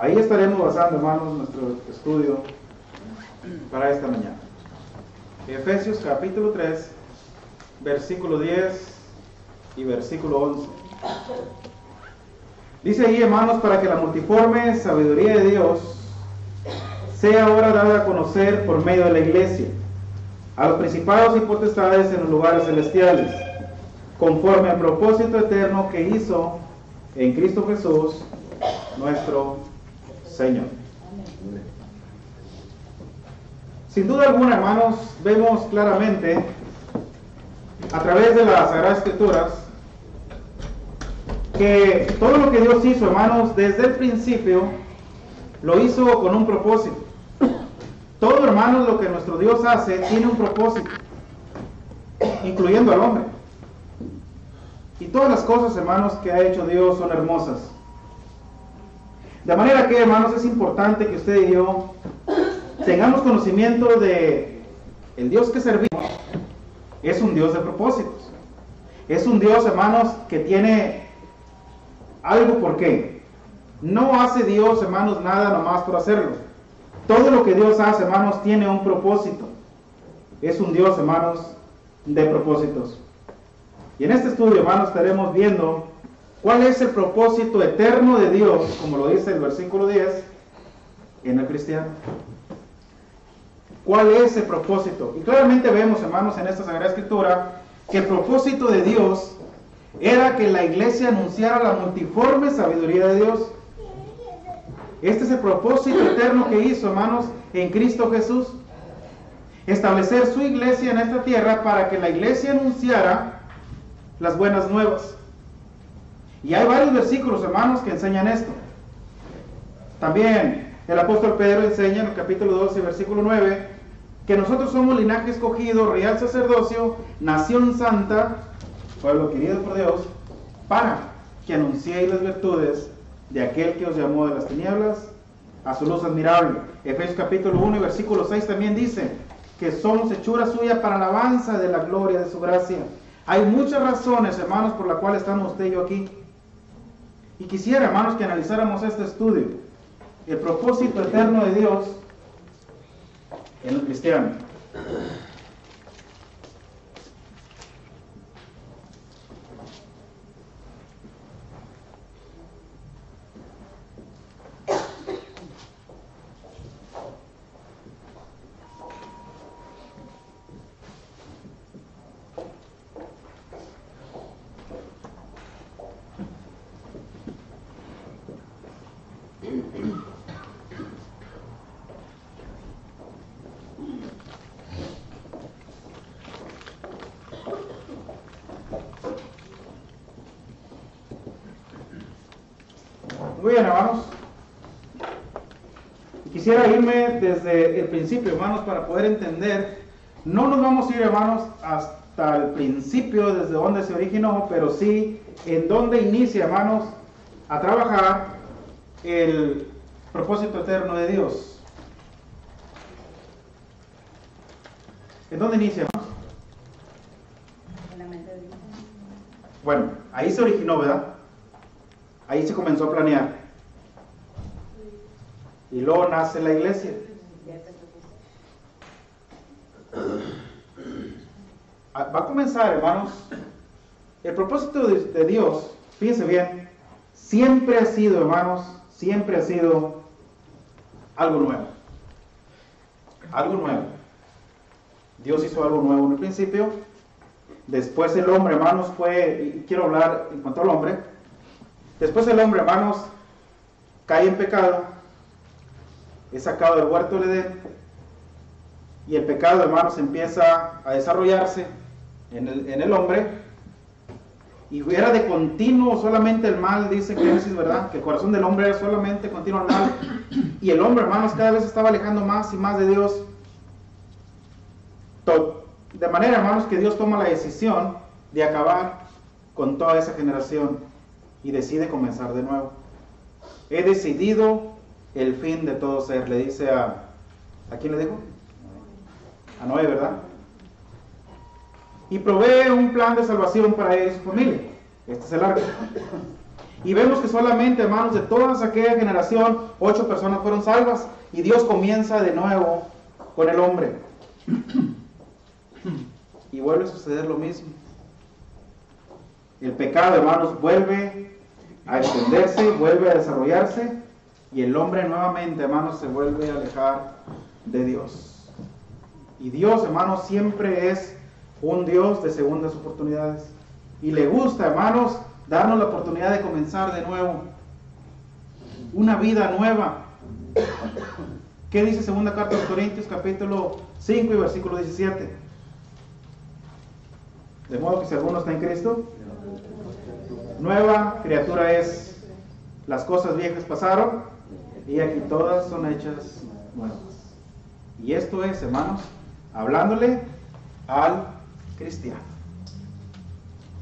Ahí estaremos basando, hermanos, nuestro estudio para esta mañana. Efesios capítulo 3, versículo 10 y versículo 11. Dice ahí, hermanos, para que la multiforme sabiduría de Dios sea ahora dada a conocer por medio de la iglesia, a los principados y potestades en los lugares celestiales, conforme al propósito eterno que hizo en Cristo Jesús, nuestro Señor. Sin duda alguna, hermanos, vemos claramente a través de las Sagradas Escrituras que todo lo que Dios hizo, hermanos, desde el principio, lo hizo con un propósito. Todo, hermanos, lo que nuestro Dios hace tiene un propósito, incluyendo al hombre. Y todas las cosas, hermanos, que ha hecho Dios son hermosas. De manera que, hermanos, es importante que usted y yo tengamos conocimiento de el Dios que servimos. Es un Dios de propósitos. Es un Dios, hermanos, que tiene algo por qué. No hace Dios, hermanos, nada nomás por hacerlo. Todo lo que Dios hace, hermanos, tiene un propósito. Es un Dios, hermanos, de propósitos. Y en este estudio, hermanos, estaremos viendo cuál es el propósito eterno de Dios, como lo dice el versículo 10, en el cristiano. ¿Cuál es el propósito? Y claramente vemos, hermanos, en esta Sagrada Escritura, que el propósito de Dios era que la iglesia anunciara la multiforme sabiduría de Dios. Este es el propósito eterno que hizo, hermanos, en Cristo Jesús. Establecer su iglesia en esta tierra para que la iglesia anunciara las buenas nuevas. Y hay varios versículos, hermanos, que enseñan esto. También el apóstol Pedro enseña en el capítulo 12, versículo 9, que nosotros somos linaje escogido, real sacerdocio, nación santa, pueblo querido por Dios, para que anunciéis las virtudes de aquel que os llamó de las tinieblas a su luz admirable. Efesios capítulo 1 y versículo 6 también dice que somos hechura suya para alabanza de la gloria de su gracia. Hay muchas razones, hermanos, por las cuales estamos usted y yo aquí. Y quisiera, hermanos, que analizáramos este estudio. El propósito eterno de Dios en el cristiano. Muy bien, hermanos. Quisiera irme desde el principio, hermanos, para poder entender. No nos vamos a ir, hermanos, hasta el principio, desde donde se originó, pero sí en donde inicia, hermanos, a trabajar el propósito eterno de Dios. ¿En dónde inicia, hermanos? En la mente de Dios. Bueno, ahí se originó, ¿verdad? Ahí se comenzó a planear. Y luego nace la iglesia. Va a comenzar, hermanos. El propósito de Dios, fíjense bien, siempre ha sido, hermanos, siempre ha sido algo nuevo. Algo nuevo. Dios hizo algo nuevo en el principio. Después el hombre, hermanos, y quiero hablar en cuanto al hombre. Después el hombre, hermanos, cae en pecado. Es sacado del huerto del Edén. Y el pecado, hermanos, empieza a desarrollarse en el hombre. Y era de continuo solamente el mal, dice Génesis, ¿verdad? Que el corazón del hombre era solamente continuo el mal. Y el hombre, hermanos, cada vez se estaba alejando más y más de Dios. De manera, hermanos, que Dios toma la decisión de acabar con toda esa generación y decide comenzar de nuevo. He decidido el fin de todo ser, le dice ¿a quién le dijo? A Noé, ¿verdad? Y provee un plan de salvación para él y su familia. Este es el arca. Y vemos que solamente, hermanos, de toda aquella generación, 8 personas fueron salvas. Y Dios comienza de nuevo con el hombre. Y vuelve a suceder lo mismo. El pecado, hermanos, vuelve a extenderse, vuelve a desarrollarse. Y el hombre nuevamente, hermanos, se vuelve a alejar de Dios. Y Dios, hermanos, siempre es un Dios de segundas oportunidades. Y le gusta, hermanos, darnos la oportunidad de comenzar de nuevo. Una vida nueva. ¿Qué dice segunda carta de los Corintios, capítulo 5 y versículo 17? De modo que si alguno está en Cristo, nueva criatura es. Las cosas viejas pasaron y aquí todas son hechas nuevas. Y esto es, hermanos, hablándole al cristiano.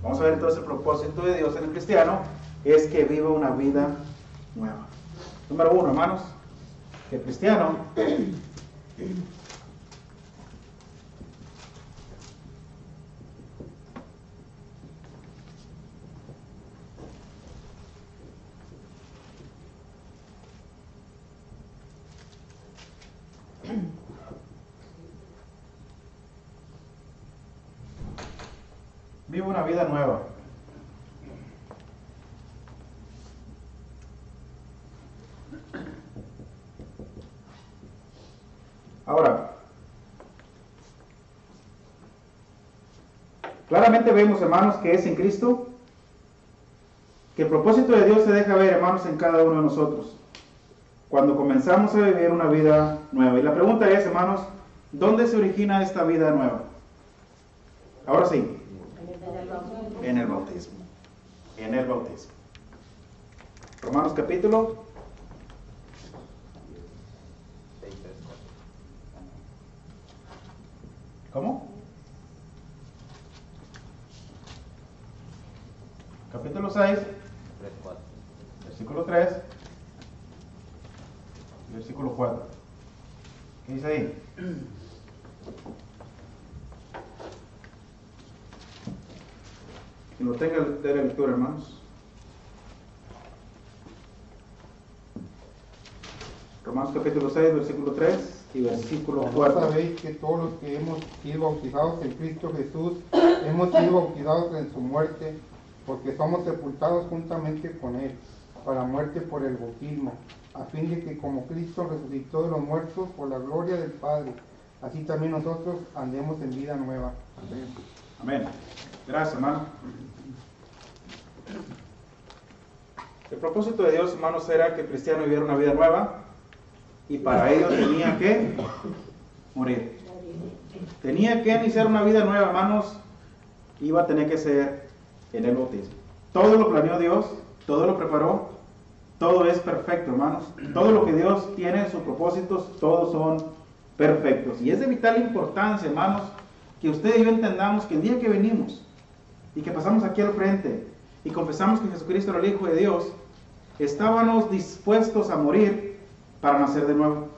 Vamos a ver entonces el propósito de Dios en el cristiano es que viva una vida nueva. Número 1, hermanos, que el cristiano vive una vida nueva. Ahora, claramente vemos, hermanos, que es en Cristo, que el propósito de Dios se deja ver, hermanos, en cada uno de nosotros, cuando comenzamos a vivir una vida nueva. Y la pregunta es, hermanos, ¿dónde se origina esta vida nueva? Ahora sí. En el bautismo. En el bautismo. Romanos capítulo 6, 3, 4. ¿Cómo? Capítulo 6, 3, 4. versículo 3, versículo 4. ¿Qué dice ahí? Que lo tenga de la lectura, hermanos. Romanos capítulo 6, versículo 3 y versículo Vos 4. sabéis que todos los que hemos sido bautizados en Cristo Jesús, hemos sido bautizados en su muerte, porque somos sepultados juntamente con Él, para muerte por el bautismo, a fin de que como Cristo resucitó de los muertos por la gloria del Padre, así también nosotros andemos en vida nueva. Amén. Amén. Gracias, hermano. El propósito de Dios, hermanos, era que el cristiano viviera una vida nueva y para ello tenía que morir. Tenía que iniciar una vida nueva, hermanos, iba a tener que ser en el bautismo. Todo lo planeó Dios, todo lo preparó, todo es perfecto, hermanos. Todo lo que Dios tiene en sus propósitos, todos son perfectos. Y es de vital importancia, hermanos, que usted y yo entendamos que el día que venimos y que pasamos aquí al frente y confesamos que Jesucristo era el Hijo de Dios, estábamos dispuestos a morir para nacer de nuevo.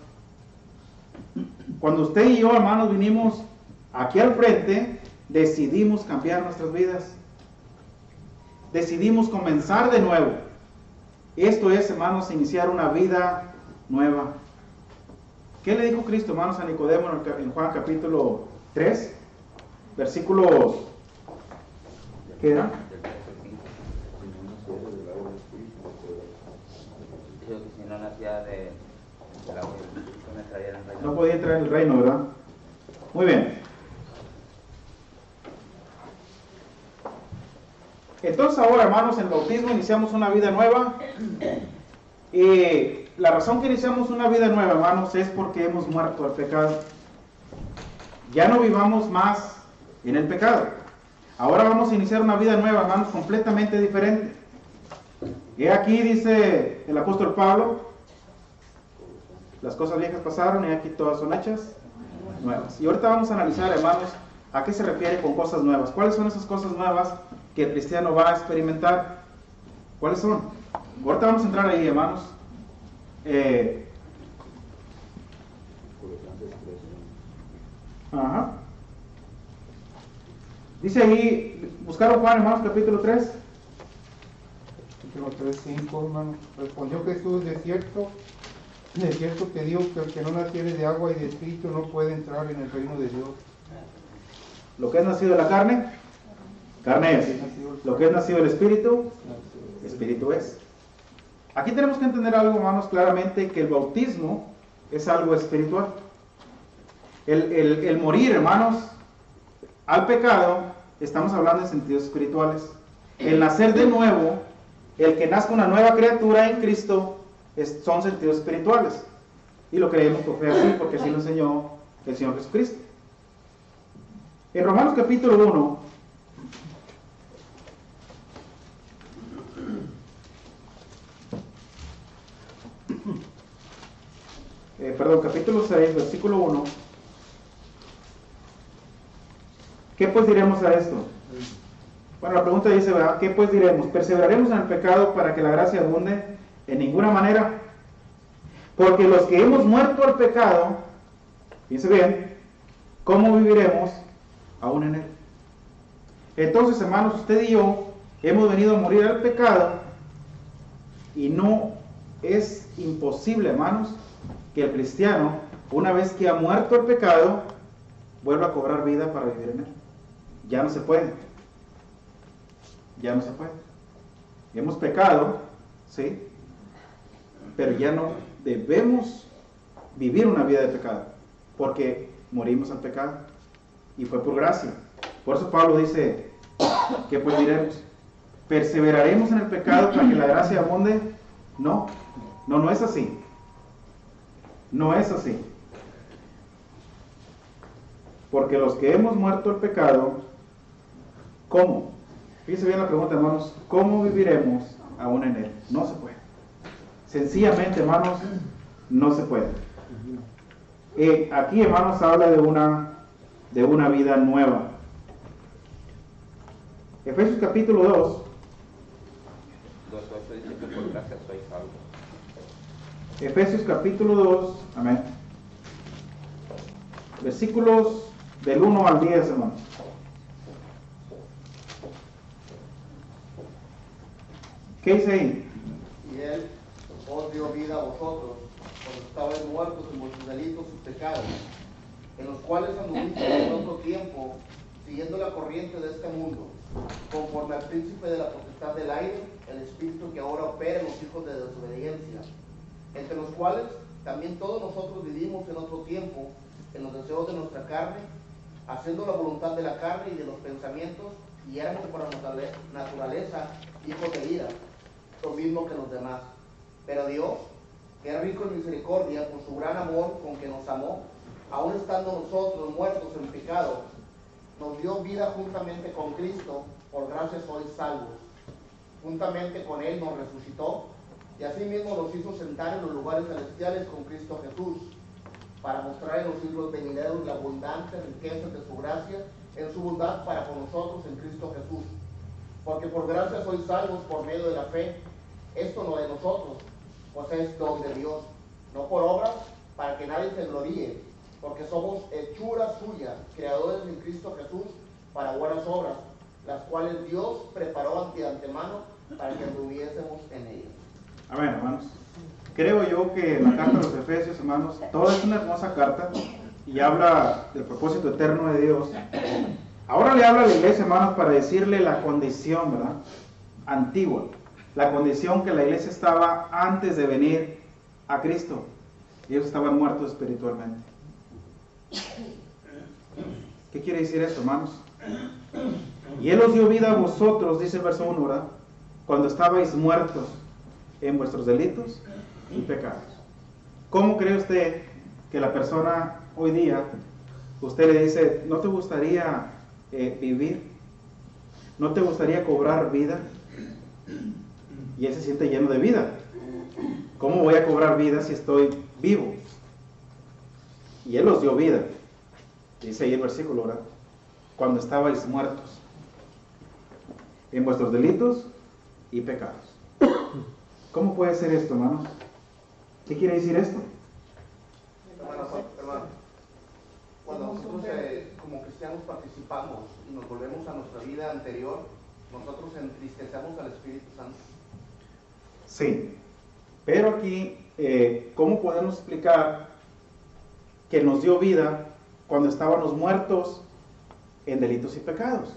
Cuando usted y yo, hermanos, vinimos aquí al frente, decidimos cambiar nuestras vidas. Decidimos comenzar de nuevo. Esto es, hermanos, iniciar una vida nueva. ¿Qué le dijo Cristo, hermanos, a Nicodemo en Juan capítulo 3? Versículos, ¿qué era? Dijo que si no nacía del agua y del Espíritu no entraría en el reino. No podía entrar en el reino, ¿verdad? Muy bien. Entonces ahora, hermanos, en el bautismo iniciamos una vida nueva. Y la razón que iniciamos una vida nueva, hermanos, es porque hemos muerto al pecado. Ya no vivamos más en el pecado. Ahora vamos a iniciar una vida nueva, hermanos, completamente diferente. Y aquí dice el apóstol Pablo, las cosas viejas pasaron y aquí todas son hechas nuevas. Y ahorita vamos a analizar, hermanos, a qué se refiere con cosas nuevas. ¿Cuáles son esas cosas nuevas que el cristiano va a experimentar? ¿Cuáles son? Ahorita vamos a entrar ahí, hermanos. Ajá. Dice ahí, buscaron Juan, hermanos, capítulo 3. Capítulo 3:5, hermano. Respondió Jesús, de cierto te digo que el que no naciere de agua y de espíritu no puede entrar en el reino de Dios. Lo que es nacido de la carne, carne es. Lo que es nacido del espíritu, espíritu es. Aquí tenemos que entender algo, hermanos, claramente, que el bautismo es algo espiritual. El morir, hermanos, al pecado, estamos hablando en sentidos espirituales. El nacer de nuevo, el que nazca una nueva criatura en Cristo, son sentidos espirituales. Y lo creemos por fe así, porque así lo enseñó el Señor Jesucristo. En Romanos capítulo 1, capítulo 6, versículo 1. ¿Qué pues diremos a esto? Bueno, la pregunta dice, ¿verdad? ¿Qué pues diremos? ¿Perseveraremos en el pecado para que la gracia abunde? En ninguna manera. Porque los que hemos muerto al pecado, fíjense bien, ¿cómo viviremos aún en él? Entonces, hermanos, usted y yo hemos venido a morir al pecado y no es imposible, hermanos, que el cristiano, una vez que ha muerto el pecado, vuelva a cobrar vida para vivir en él. Ya no se puede. Ya no se puede. Hemos pecado, ¿sí? Pero ya no debemos vivir una vida de pecado, porque morimos al pecado y fue por gracia. Por eso Pablo dice, ¿qué pues diremos? ¿Perseveraremos en el pecado para que la gracia abunde? No, no es así. No es así. Porque los que hemos muerto el pecado, ¿cómo? Fíjense bien la pregunta, hermanos, ¿cómo viviremos aún en él? No se puede. Sencillamente, hermanos, no se puede. Aquí, hermanos, habla de una vida nueva. Efesios capítulo 2. 2:8 dice que por gracia sois salvos. Efesios capítulo 2, amén. Versículos del 1 al 10, hermanos. ¿Qué dice ahí? Y él os dio vida a vosotros, cuando estabais muertos en vuestros delitos y pecados, en los cuales anduvisteis en otro tiempo, siguiendo la corriente de este mundo, conforme al príncipe de la potestad del aire, el espíritu que ahora opera en los hijos de desobediencia, entre los cuales también todos nosotros vivimos en otro tiempo, en los deseos de nuestra carne, haciendo la voluntad de la carne y de los pensamientos, y éramos por la naturaleza hijos de ira, lo mismo que los demás. Pero Dios, que es rico en misericordia, por su gran amor con que nos amó, aun estando nosotros muertos en pecado, nos dio vida juntamente con Cristo, por gracia sois salvos. Juntamente con Él nos resucitó, y asimismo nos hizo sentar en los lugares celestiales con Cristo Jesús, para mostrar en los siglos venideros la abundante riqueza de su gracia, en su bondad para con nosotros en Cristo Jesús. Porque por gracia sois salvos por medio de la fe, esto no de nosotros, pues es don de Dios, no por obras, para que nadie se gloríe, porque somos hechura suya, creadores en Cristo Jesús, para buenas obras, las cuales Dios preparó de antemano para que anduviésemos en ellas. Amén, hermanos. Creo yo que la carta de los Efesios, hermanos, toda es una hermosa carta y habla del propósito eterno de Dios. Ahora le habla a la iglesia, hermanos, para decirle la condición, ¿verdad? Antigua. La condición que la iglesia estaba antes de venir a Cristo. Ellos estaban muertos espiritualmente. ¿Qué quiere decir eso, hermanos? Y Él os dio vida a vosotros, dice el verso 1, ¿verdad? Cuando estabais muertos en vuestros delitos y pecados. ¿Cómo cree usted que la persona hoy día, usted le dice, ¿no te gustaría vivir? ¿No te gustaría cobrar vida? Y él se siente lleno de vida. ¿Cómo voy a cobrar vida si estoy vivo? Y Él os dio vida. Dice ahí el versículo, ¿verdad? Cuando estabais muertos en vuestros delitos y pecados. ¿Cómo puede ser esto, hermanos? ¿Qué quiere decir esto? Hermano, cuando nosotros como cristianos participamos y nos volvemos a nuestra vida anterior, nosotros entristecemos al Espíritu Santo. Sí, pero aquí, ¿cómo podemos explicar que nos dio vida cuando estábamos muertos en delitos y pecados?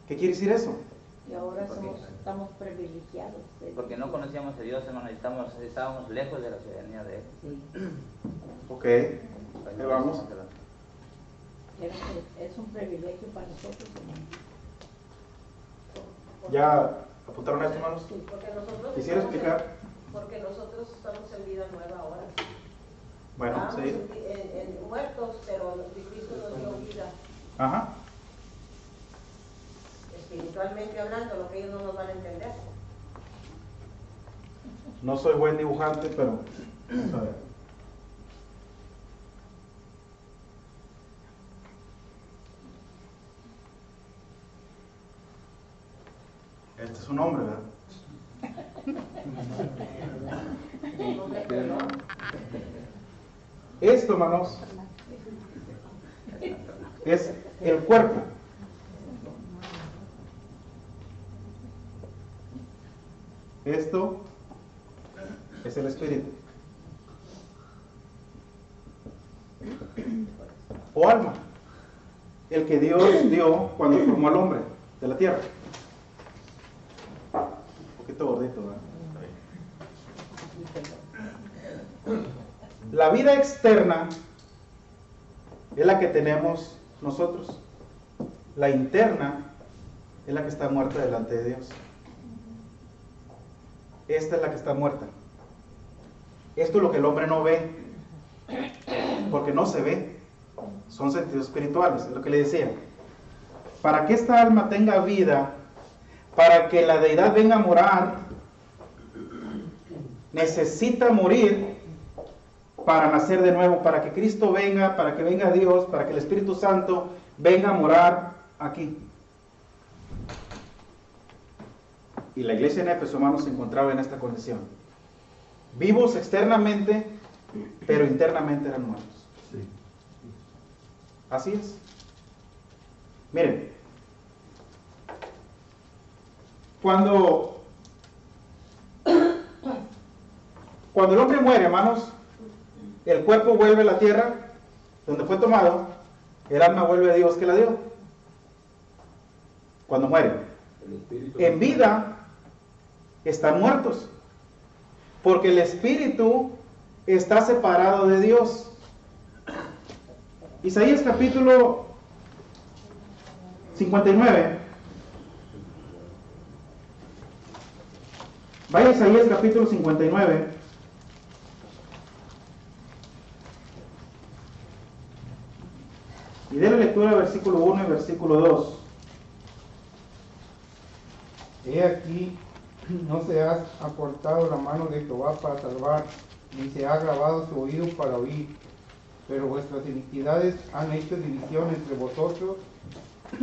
¿Qué quiere decir eso? Y ahora estamos privilegiados. Porque no conocíamos a Dios, hermano, estábamos lejos de la ciudadanía de Él. Sí. Ok, Pues ahí no vamos. conocíamos a Dios. Es un privilegio para nosotros, hermano. ¿Ya apuntaron esto, hermanos? Sí. Porque nosotros ¿Quisiera estamos explicar? porque nosotros estamos en vida nueva ahora. Bueno, Estábamos seguir. en muertos, pero Cristo nos dio vida. Ajá. Espiritualmente hablando, lo que ellos no nos van a entender. No soy buen dibujante, pero vamos a ver. Este es un hombre, ¿verdad? Esto, hermanos, es el cuerpo. Esto es el espíritu. O alma. El que Dios dio cuando formó al hombre de la tierra. Un poquito gordito, ¿verdad? La vida externa es la que tenemos nosotros. La interna es la que está muerta delante de Dios. Esta es la que está muerta. Esto es lo que el hombre no ve, porque no se ve. Son sentidos espirituales, es lo que le decía. Para que esta alma tenga vida, para que la deidad venga a morar, necesita morir para nacer de nuevo, para que Cristo venga, para que venga Dios, para que el Espíritu Santo venga a morar aquí. Y la iglesia en Éfeso, hermanos, se encontraba en esta condición. Vivos externamente, pero internamente eran muertos. Así es. Miren, cuando el hombre muere, hermanos, el cuerpo vuelve a la tierra donde fue tomado, el alma vuelve a Dios que la dio. Cuando muere. En vida están muertos, porque el espíritu está separado de Dios. Isaías capítulo 59. Vaya a Isaías capítulo 59. Y dé la lectura versículo 1 y versículo 2. He aquí, no se ha acortado la mano de Jehová para salvar, ni se ha agravado su oído para oír. Pero vuestras iniquidades han hecho división entre vosotros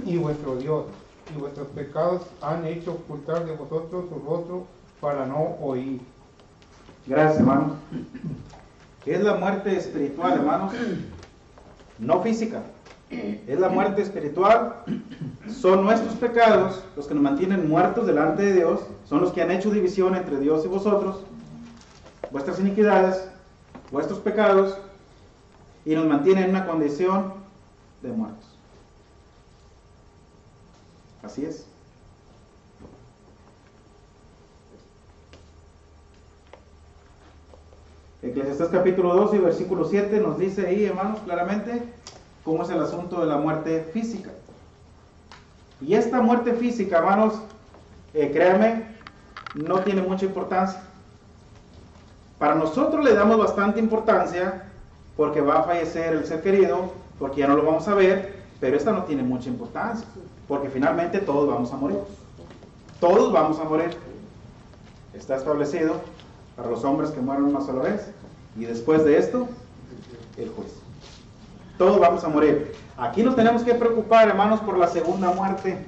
y vuestro Dios, y vuestros pecados han hecho ocultar de vosotros su rostro para no oír. Gracias, hermanos. Es la muerte espiritual, hermanos, no física. Es la muerte espiritual. Son nuestros pecados los que nos mantienen muertos delante de Dios. Son los que han hecho división entre Dios y vosotros. Vuestras iniquidades, vuestros pecados, y nos mantienen en una condición de muertos. Así es. Eclesiastés capítulo 2 y versículo 7 nos dice ahí, hermanos, claramente cómo es el asunto de la muerte física. Y esta muerte física, hermanos, créanme, no tiene mucha importancia. Para nosotros le damos bastante importancia porque va a fallecer el ser querido, porque ya no lo vamos a ver, pero esta no tiene mucha importancia, porque finalmente todos vamos a morir. Todos vamos a morir. Está establecido para los hombres que mueren una sola vez, y después de esto, el juicio. Todos vamos a morir. Aquí nos tenemos que preocupar, hermanos, por la segunda muerte.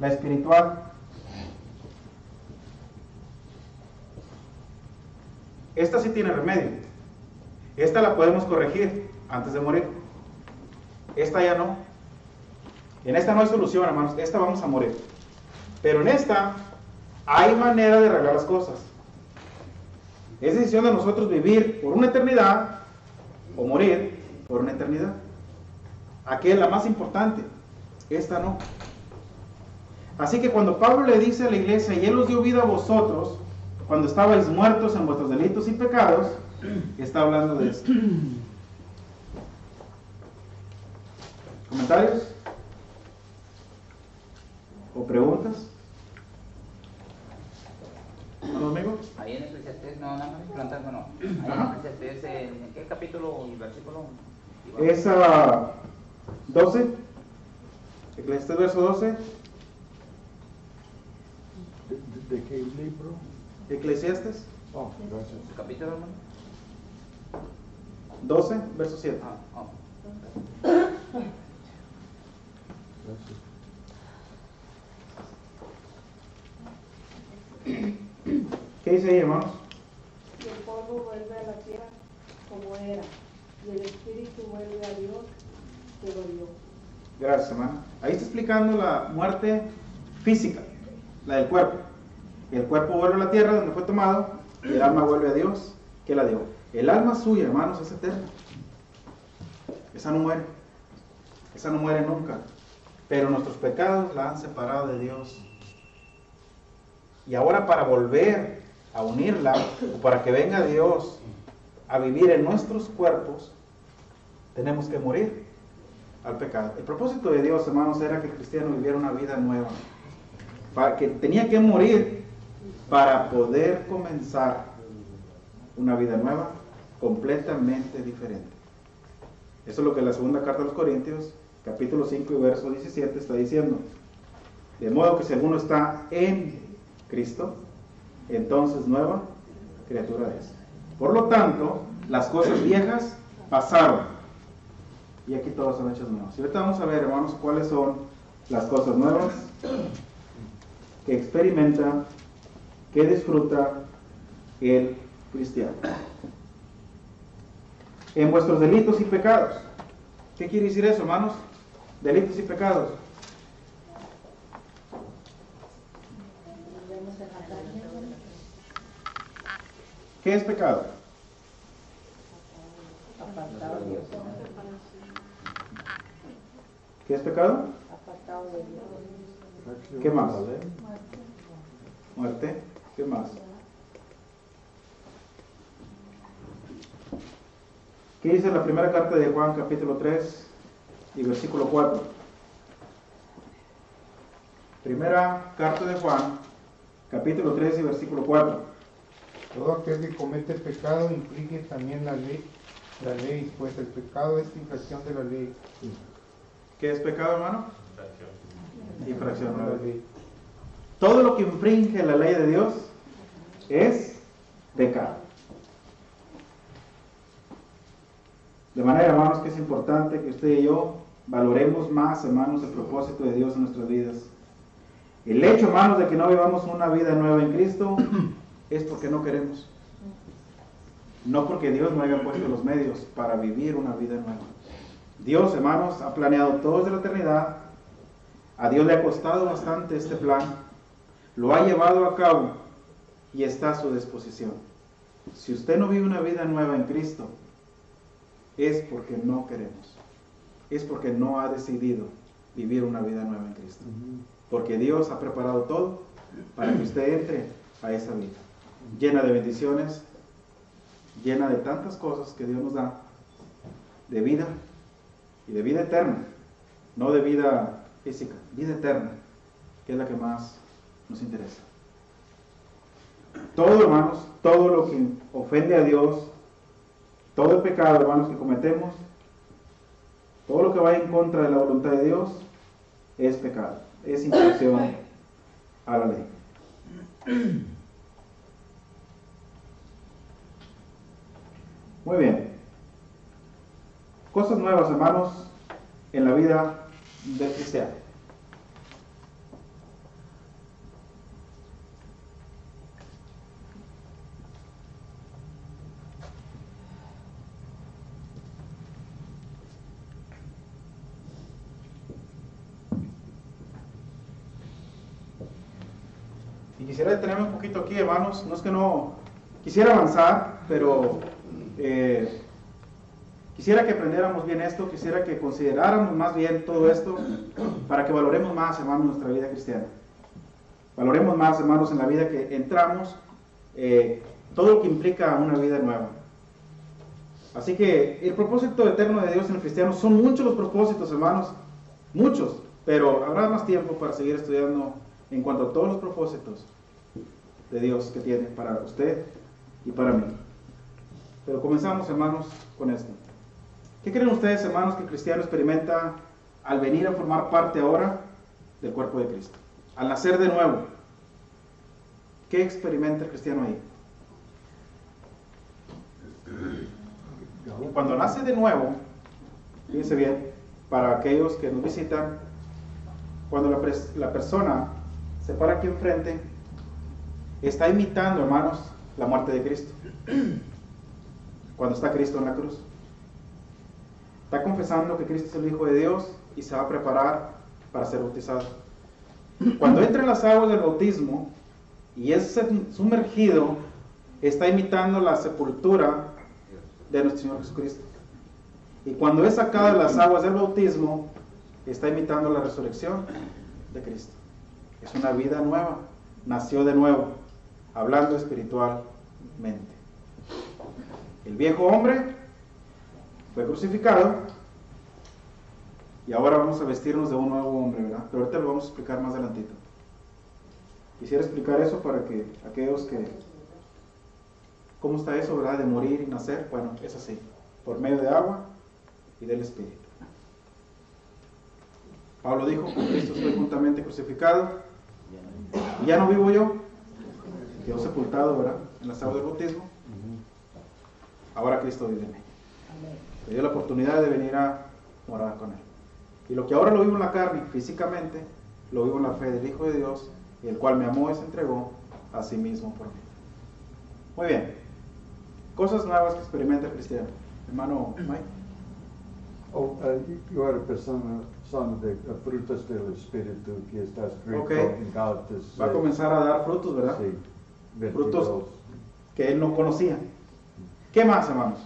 La espiritual. Esta sí tiene remedio. Esta la podemos corregir antes de morir. Esta ya no. En esta no hay solución, hermanos, esta vamos a morir. Pero en esta hay manera de arreglar las cosas. Es decisión de nosotros vivir por una eternidad o morir por una eternidad. Aquí es la más importante, esta no. Así que cuando Pablo le dice a la iglesia, y Él os dio vida a vosotros, cuando estabais muertos en vuestros delitos y pecados, está hablando de esto. ¿Comentarios? ¿O preguntas? ¿No, amigo? Ahí en Eclesiastés, no, nada más preguntar, bueno, ahí en Ajá. Eclesiastés, ¿en qué capítulo y versículo? Es 12, Eclesiastés verso 12, ¿De qué libro? Eclesiastes Oh, gracias. ¿Su capítulo, hermano? 12, verso 7. Gracias. ¿Qué dice ahí, hermanos? Y el polvo vuelve a la tierra como era, y el espíritu vuelve a Dios que lo dio. Gracias, hermano. Ahí está explicando la muerte física, la del cuerpo. El cuerpo vuelve a la tierra donde fue tomado, y el alma vuelve a Dios que la dio. El alma suya, hermanos, es eterna. Esa no muere. Esa no muere nunca. Pero nuestros pecados la han separado de Dios. Y ahora para volver a unirla, o para que venga Dios a vivir en nuestros cuerpos, tenemos que morir al pecado. El propósito de Dios, hermanos, era que el cristiano viviera una vida nueva. Para que tenía que morir para poder comenzar una vida nueva, completamente diferente. Eso es lo que la segunda carta a los Corintios, capítulo 5 y verso 17 está diciendo. De modo que si alguno está en Cristo, entonces nueva criatura es. Por lo tanto, las cosas viejas pasaron y aquí todas son hechas nuevas. Y ahorita vamos a ver, hermanos, cuáles son las cosas nuevas que experimenta, que disfruta el cristiano. En vuestros delitos y pecados. ¿Qué quiere decir eso, hermanos? Delitos y pecados. Vemos en la carne, ¿Qué es pecado? apartado de Dios, ¿Qué es pecado? apartado de Dios. ¿Qué más? Muerte. ¿Qué más? ¿Qué dice la primera carta de Juan, capítulo 3 y versículo 4? Primera carta de Juan, capítulo 3 y versículo 4. Todo aquel que comete pecado inflige también la ley, pues el pecado es infracción de la ley. ¿Qué es pecado, hermano? Infracción de de la ley. Todo lo que infringe la ley de Dios es pecado. De manera, hermanos, que es importante que usted y yo valoremos más, hermanos, el propósito de Dios en nuestras vidas. El hecho, hermanos, de que no vivamos una vida nueva en Cristo es porque no queremos. No porque Dios no haya puesto los medios para vivir una vida nueva. Dios, hermanos, ha planeado todo desde la eternidad. A Dios le ha costado bastante este plan. Lo ha llevado a cabo y está a su disposición. Si usted no vive una vida nueva en Cristo, es porque no queremos. Es porque no ha decidido vivir una vida nueva en Cristo. Porque Dios ha preparado todo para que usted entre a esa vida. Llena de bendiciones, llena de tantas cosas que Dios nos da, de vida y de vida eterna, no de vida física, vida eterna, que es la que más nos interesa. Todo, hermanos, todo lo que ofende a Dios, todo el pecado, hermanos, que cometemos, todo lo que va en contra de la voluntad de Dios, es pecado, es infracción a la ley. Muy bien. Cosas nuevas, hermanos, en la vida del cristiano. Y quisiera detenerme un poquito aquí, hermanos. No es que no quisiera avanzar, pero quisiera que aprendiéramos bien esto, quisiera que consideráramos más bien todo esto para que valoremos más, hermanos, nuestra vida cristiana. Valoremos más, hermanos, en la vida que entramos, todo lo que implica una vida nueva. Así que el propósito eterno de Dios en el cristiano, son muchos los propósitos, hermanos, muchos, pero habrá más tiempo para seguir estudiando en cuanto a todos los propósitos de Dios que tiene para usted y para mí. Pero comenzamos, hermanos, con esto. ¿Qué creen ustedes, hermanos, que el cristiano experimenta al venir a formar parte ahora del cuerpo de Cristo? Al nacer de nuevo, ¿qué experimenta el cristiano ahí? Cuando nace de nuevo, fíjense bien, para aquellos que nos visitan, cuando la persona se para aquí enfrente, está imitando, hermanos, la muerte de Cristo. Cuando está Cristo en la cruz, está confesando que Cristo es el Hijo de Dios y se va a preparar para ser bautizado. Cuando entra en las aguas del bautismo y es sumergido, está imitando la sepultura de nuestro Señor Jesucristo. Y cuando es sacado de las aguas del bautismo, está imitando la resurrección de Cristo. Es una vida nueva, nació de nuevo, hablando espiritualmente. El viejo hombre fue crucificado y ahora vamos a vestirnos de un nuevo hombre, ¿verdad? Pero ahorita lo vamos a explicar más adelantito. Quisiera explicar eso para que aquellos que... ¿Cómo está eso, verdad? De morir y nacer. Bueno, es así, por medio de agua y del Espíritu. Pablo dijo que Cristo fue juntamente crucificado y ya no vivo yo, quedó sepultado, ¿verdad? En las aguas del bautismo. Ahora Cristo vive en mí. Me dio la oportunidad de venir a morar con Él. Y lo que ahora lo vivo en la carne, físicamente, lo vivo en la fe del Hijo de Dios, y el cual me amó y se entregó a sí mismo por mí. Muy bien. Cosas nuevas que experimenta el cristiano. Hermano Mike. You are persona son de frutos del Espíritu que está escrito en Gálatas. Va a comenzar a dar frutos, ¿verdad? Sí. 22. Frutos que él no conocía. ¿Qué más, hermanos?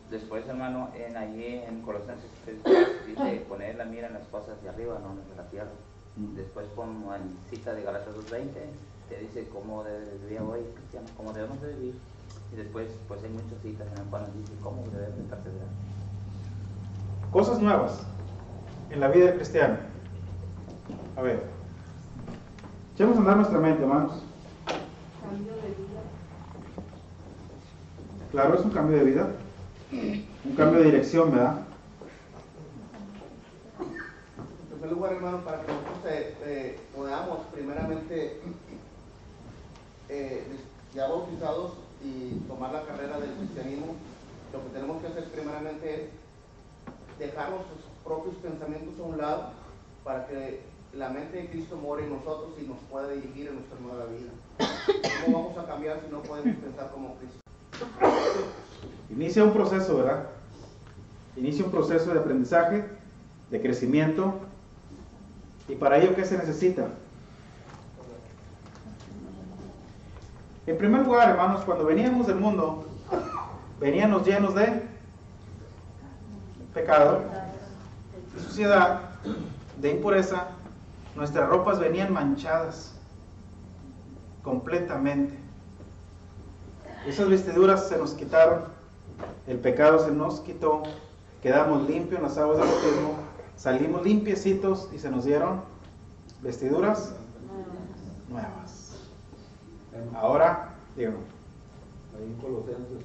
Después, hermano, allí en Colosenses 3 dice, poner la mira en las cosas de arriba, no en las de la tierra. Después, como en cita de Gálatas 2:20, te dice cómo debe vivir hoy cristiano, cómo debemos de vivir. Y después, pues hay muchas citas en las cuales dice cómo debemos de perseverar. Cosas nuevas en la vida del cristiano. A ver, echemos a andar nuestra mente, hermanos. Cambio de vida. Claro, es un cambio de vida, un cambio de dirección, ¿verdad? En primer lugar, hermano, para que nosotros podamos primeramente ya bautizados y tomar la carrera del cristianismo, lo que tenemos que hacer primeramente es dejar nuestros propios pensamientos a un lado para que la mente de Cristo more en nosotros y nos pueda dirigir en nuestra nueva vida. ¿Cómo vamos a cambiar si no podemos pensar como Cristo? Inicia un proceso, ¿verdad? Inicia un proceso de aprendizaje, de crecimiento. ¿Y para ello qué se necesita? En primer lugar, hermanos, cuando veníamos del mundo, veníamos llenos de pecado, de suciedad, de impureza. Nuestras ropas venían manchadas completamente. Esas vestiduras se nos quitaron, el pecado se nos quitó, quedamos limpios en las aguas del bautismo, salimos limpiecitos y se nos dieron vestiduras nuevas. Ahora, dígame. Ahí en Colosenses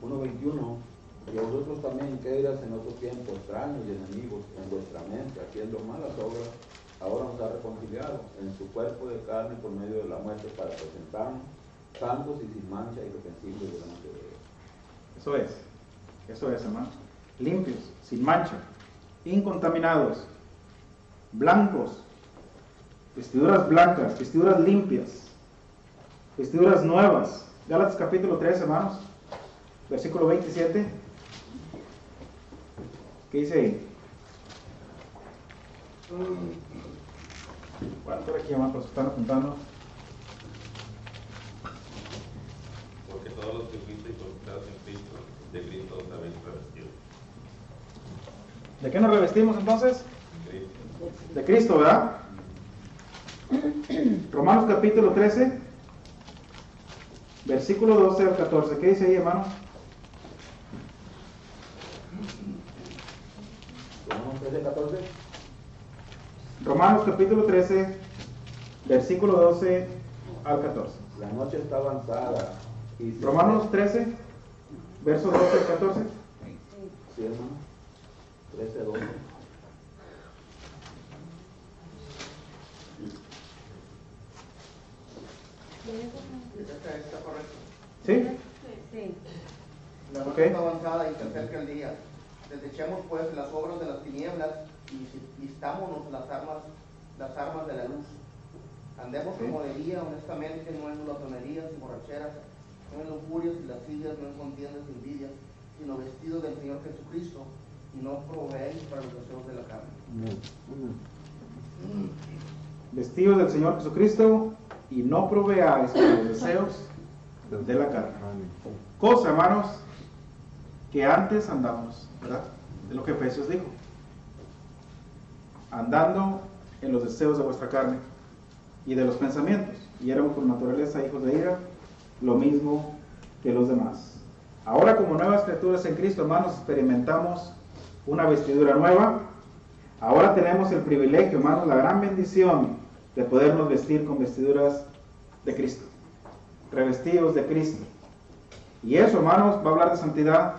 1:21, y vosotros también que eras en otro tiempo extraños y enemigos en vuestra mente, haciendo malas obras, ahora nos ha reconciliado en su cuerpo de carne por medio de la muerte para presentarnos santos y sin mancha y irreprensibles delante de Dios. Eso es, hermanos. Limpios, sin mancha, incontaminados, blancos, vestiduras blancas, vestiduras limpias, vestiduras nuevas. Gálatas capítulo 3, hermanos, versículo 27. ¿Qué dice ahí? Bueno, por aquí, hermanos, los están apuntando. Porque todos los que fuisteis bautizados en Cristo, de Cristo os habéis revestido. ¿De qué nos revestimos entonces? De Cristo, ¿verdad? Romanos capítulo 13, versículo 12 al 14. ¿Qué dice ahí, hermano? Romanos 13, 14. Romanos capítulo 13, versículo 12 al 14. La noche está avanzada. Y se- Romanos 13, versos 12 al 14. Sí, hermano. 13, 12. Está correcto. ¿Sí? Sí. La noche Ok. está avanzada y se acerca el día. Desechemos pues las obras de las tinieblas y vistámonos las armas de la luz. Andemos Sí. como de día, honestamente, no en glotonerías y borracheras, no en lujurias y lascivias, no en contiendas y envidias, sino vestidos del Señor Jesucristo, y no proveéis para los deseos de la carne. Vestidos del Señor Jesucristo y no proveáis para los deseos de la carne. Cosa, hermanos, que antes andábamos, ¿verdad? De lo que Efesios dijo. Andando en los deseos de vuestra carne y de los pensamientos. Y éramos por naturaleza hijos de ira, lo mismo que los demás. Ahora, como nuevas criaturas en Cristo, hermanos, experimentamos una vestidura nueva. Ahora tenemos el privilegio, hermanos, la gran bendición de podernos vestir con vestiduras de Cristo, revestidos de Cristo. Y eso, hermanos, va a hablar de santidad,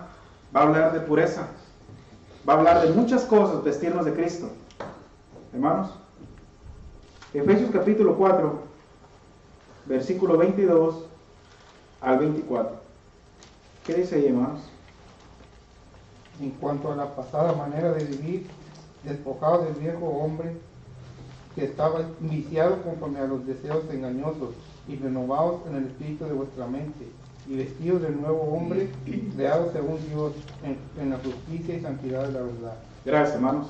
va a hablar de pureza, va a hablar de muchas cosas, vestirnos de Cristo. Hermanos, Efesios capítulo 4, versículo 22 al 24. ¿Qué dice ahí, hermanos? En cuanto a la pasada manera de vivir, despojados del viejo hombre que estaba viciado conforme a los deseos engañosos, y renovados en el espíritu de vuestra mente, y vestidos del nuevo hombre, creado según Dios, en la justicia y santidad de la verdad. Gracias, hermanos.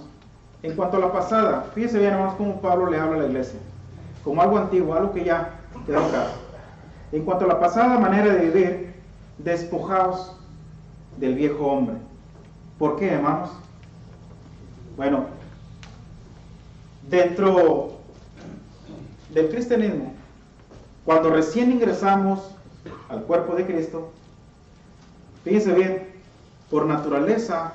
En cuanto a la pasada, fíjense bien, hermanos, cómo Pablo le habla a la iglesia, como algo antiguo, algo que ya quedó atrás. En cuanto a la pasada manera de vivir, despojaos del viejo hombre. ¿Por qué, hermanos? Bueno, dentro del cristianismo, cuando recién ingresamos al cuerpo de Cristo, fíjense bien, por naturaleza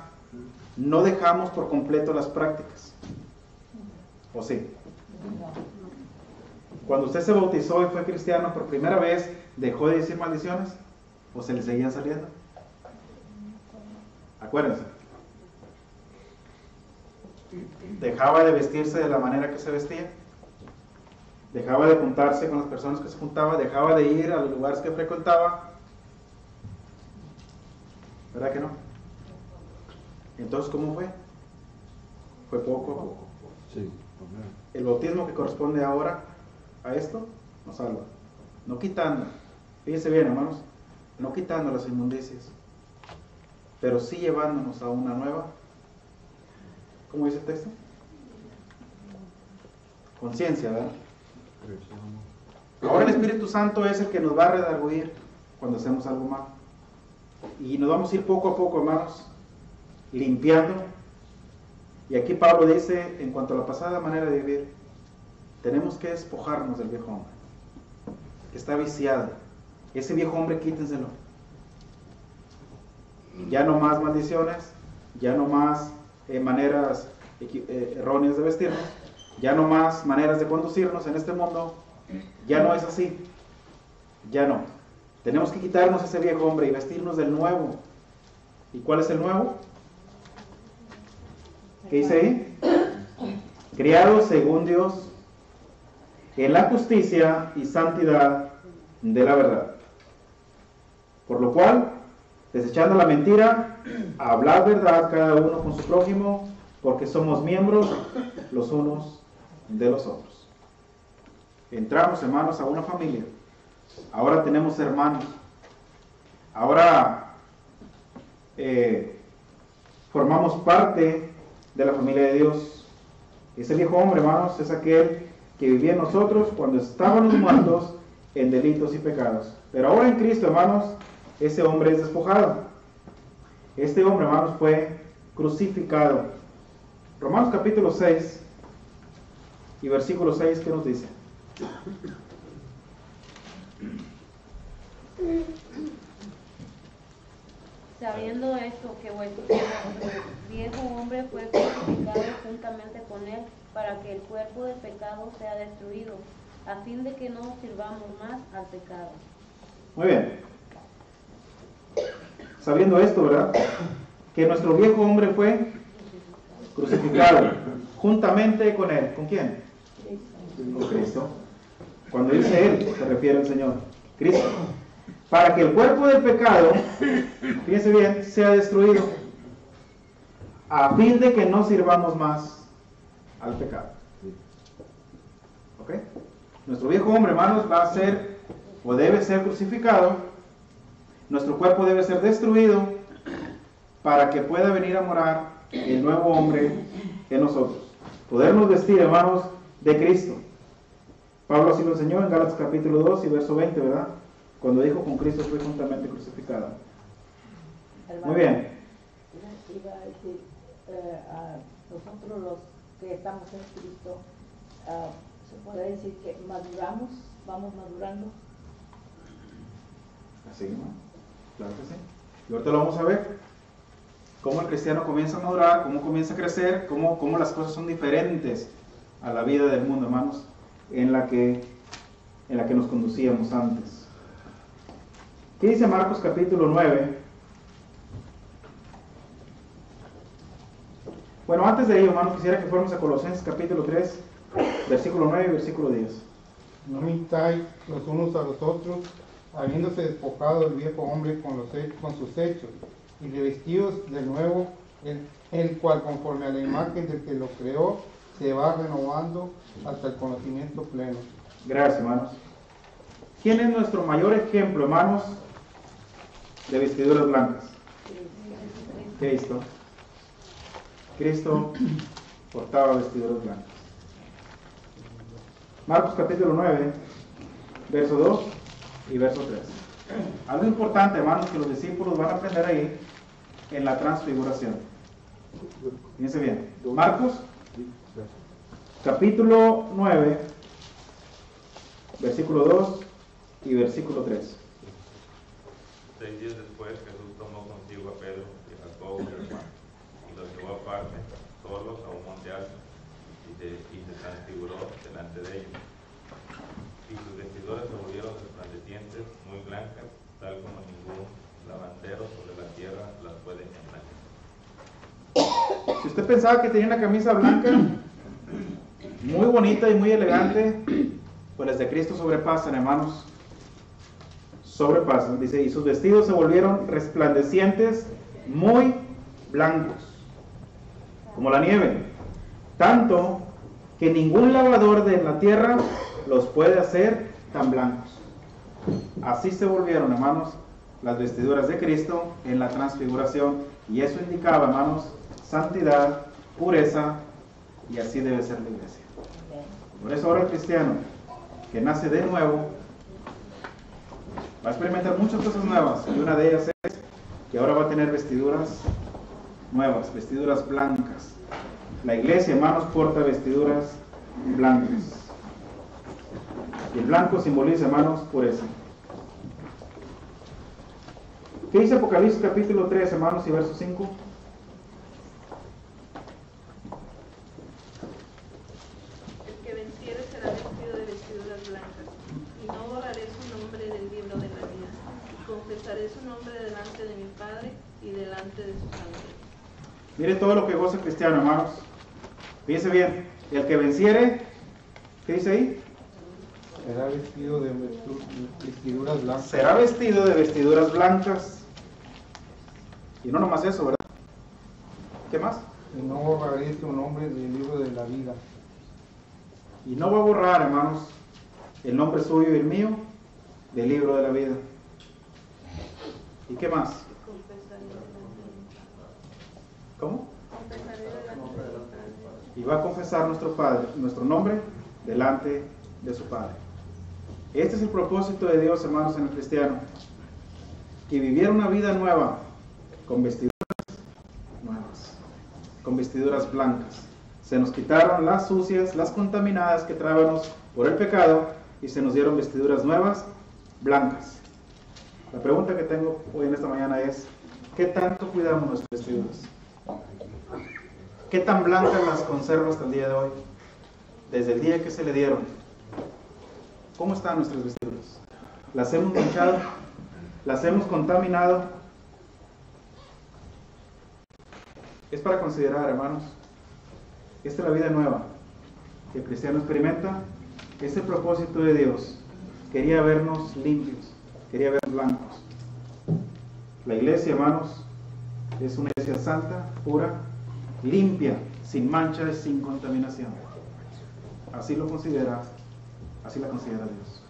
no dejamos por completo las prácticas. ¿O sí? Cuando usted se bautizó y fue cristiano por primera vez, ¿dejó de decir maldiciones? ¿O se le seguían saliendo? Acuérdense. ¿Dejaba de vestirse de la manera que se vestía? ¿Dejaba de juntarse con las personas que se juntaba? ¿Dejaba de ir a los lugares que frecuentaba? ¿Verdad que no? Entonces, ¿cómo fue? Fue poco a poco. Sí. El bautismo que corresponde ahora a esto nos salva. No quitando, fíjense bien, hermanos, no quitando las inmundicias, pero sí llevándonos a una nueva, ¿cómo dice el texto? Conciencia, ¿verdad? Ahora el Espíritu Santo es el que nos va a redarguir cuando hacemos algo malo. Y nos vamos a ir poco a poco, hermanos, limpiando. Y aquí Pablo dice, en cuanto a la pasada manera de vivir, tenemos que despojarnos del viejo hombre, que está viciado. Ese viejo hombre quítenselo. Ya no más maldiciones, ya no más maneras erróneas de vestirnos, ya no más maneras de conducirnos en este mundo. Ya no es así. Ya no. Tenemos que quitarnos ese viejo hombre y vestirnos del nuevo. ¿Y cuál es el nuevo? ¿Qué dice ahí? Criados según Dios en la justicia y santidad de la verdad. Por lo cual, desechando la mentira, hablad verdad cada uno con su prójimo, porque somos miembros los unos de los otros. Entramos, hermanos, a una familia. Ahora tenemos hermanos. Ahora formamos parte de la familia de Dios. Ese viejo hombre, hermanos, es aquel que vivía en nosotros cuando estábamos muertos en delitos y pecados. Pero ahora en Cristo, hermanos, ese hombre es despojado. Este hombre, hermanos, fue crucificado. Romanos capítulo 6 y versículo 6, ¿qué nos dice? Sabiendo esto, que vuestro viejo hombre fue crucificado juntamente con él, para que el cuerpo del pecado sea destruido, a fin de que no sirvamos más al pecado. Muy bien. Sabiendo esto, ¿verdad? Que nuestro viejo hombre fue crucificado juntamente con él. ¿Con quién? Con Cristo. Cuando dice él, se refiere al Señor, Cristo. Para que el cuerpo del pecado, fíjense bien, sea destruido, a fin de que no sirvamos más al pecado. ¿Ok? Nuestro viejo hombre, hermanos, va a ser o debe ser crucificado. Nuestro cuerpo debe ser destruido para que pueda venir a morar el nuevo hombre en nosotros. Podernos vestir, hermanos, de Cristo. Pablo así lo enseñó en Gálatas capítulo 2 y verso 20, ¿verdad? Cuando dijo, con Cristo fue juntamente crucificado. Muy bien. Iba a decir, a nosotros los que estamos en Cristo, se puede decir que maduramos, vamos madurando. Así, ¿no? Claro que sí. Y ahorita lo vamos a ver. Cómo el cristiano comienza a madurar, cómo comienza a crecer, cómo las cosas son diferentes a la vida del mundo, hermanos, en la que nos conducíamos antes. ¿Qué dice Marcos capítulo 9? Bueno, antes de ello, hermanos, quisiera que fuéramos a Colosenses capítulo 3, versículo 9 y versículo 10. No mintáis los unos a los otros, habiéndose despojado el viejo hombre con sus hechos, y revestidos de nuevo, el cual conforme a la imagen del que lo creó, se va renovando hasta el conocimiento pleno. Gracias, hermanos. ¿Quién es nuestro mayor ejemplo, hermanos, de vestiduras blancas? Cristo. Cristo portaba vestiduras blancas. Marcos capítulo 9, verso 2 y verso 3. Algo importante, hermanos, que los discípulos van a aprender ahí en la transfiguración. Fíjense bien. Marcos capítulo 9, versículo 2 y versículo 3. 6 días después, Jesús tomó consigo a Pedro y a Jacobo y a Juan, y los llevó aparte, solos a un monte alto, y se transfiguró delante de ellos. Y sus vestiduras se volvieron resplandecientes, muy blancas, tal como ningún lavandero sobre la tierra las puede emblanquecer. Si usted pensaba que tenía una camisa blanca, muy bonita y muy elegante, pues las de Cristo sobrepasan, hermanos. Sobrepasan, dice, y sus vestidos se volvieron resplandecientes, muy blancos, como la nieve, tanto que ningún lavador de la tierra los puede hacer tan blancos. Así se volvieron, hermanos, las vestiduras de Cristo en la transfiguración, y eso indicaba, hermanos, santidad, pureza, y así debe ser la iglesia. Por eso ahora el cristiano que nace de nuevo va a experimentar muchas cosas nuevas, y una de ellas es que ahora va a tener vestiduras nuevas, vestiduras blancas. La iglesia, hermanos, porta vestiduras blancas. Y el blanco simboliza, hermanos, pureza. ¿Qué dice Apocalipsis capítulo 3, hermanos, y verso 5? El que venciere será vestido de vestiduras blancas, y no borraré su nombre del libro de la vida, y confesaré su nombre delante de mi Padre y delante de sus ángeles. Mire todo lo que goza el cristiano, hermanos. Fíjense bien, el que venciere, ¿qué dice ahí? Será vestido de vestiduras blancas. Será vestido de vestiduras blancas. Y no nomás eso, ¿verdad? ¿Qué más? Y no borraré su nombre del libro de la vida. Y no va a borrar, hermanos, el nombre suyo y el mío del libro de la vida. ¿Y qué más? ¿Cómo? Y va a confesar nuestro Padre, nuestro nombre delante de su Padre. Este es el propósito de Dios, hermanos, en el cristiano, que viviera una vida nueva, con vestiduras nuevas, con vestiduras blancas. Se nos quitaron las sucias, las contaminadas que traíamos por el pecado, y se nos dieron vestiduras nuevas, blancas. La pregunta que tengo hoy en esta mañana es, ¿qué tanto cuidamos nuestras vestiduras? ¿Qué tan blancas las conservo hasta el día de hoy? Desde el día que se le dieron. ¿Cómo están nuestras vestiduras? ¿Las hemos manchado? ¿Las hemos contaminado? Es para considerar, hermanos. Esta es la vida nueva que el cristiano experimenta. Es el propósito de Dios. Quería vernos limpios, quería vernos blancos. La iglesia, hermanos, es una iglesia santa, pura, limpia, sin mancha y sin contaminación. Así lo considera, así la considera Dios.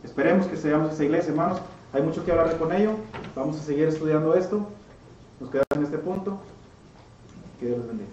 Esperemos que seamos esa iglesia, hermanos. Hay mucho que hablar con ello. Vamos a seguir estudiando esto. Nos quedamos en este punto. Que Dios les bendiga.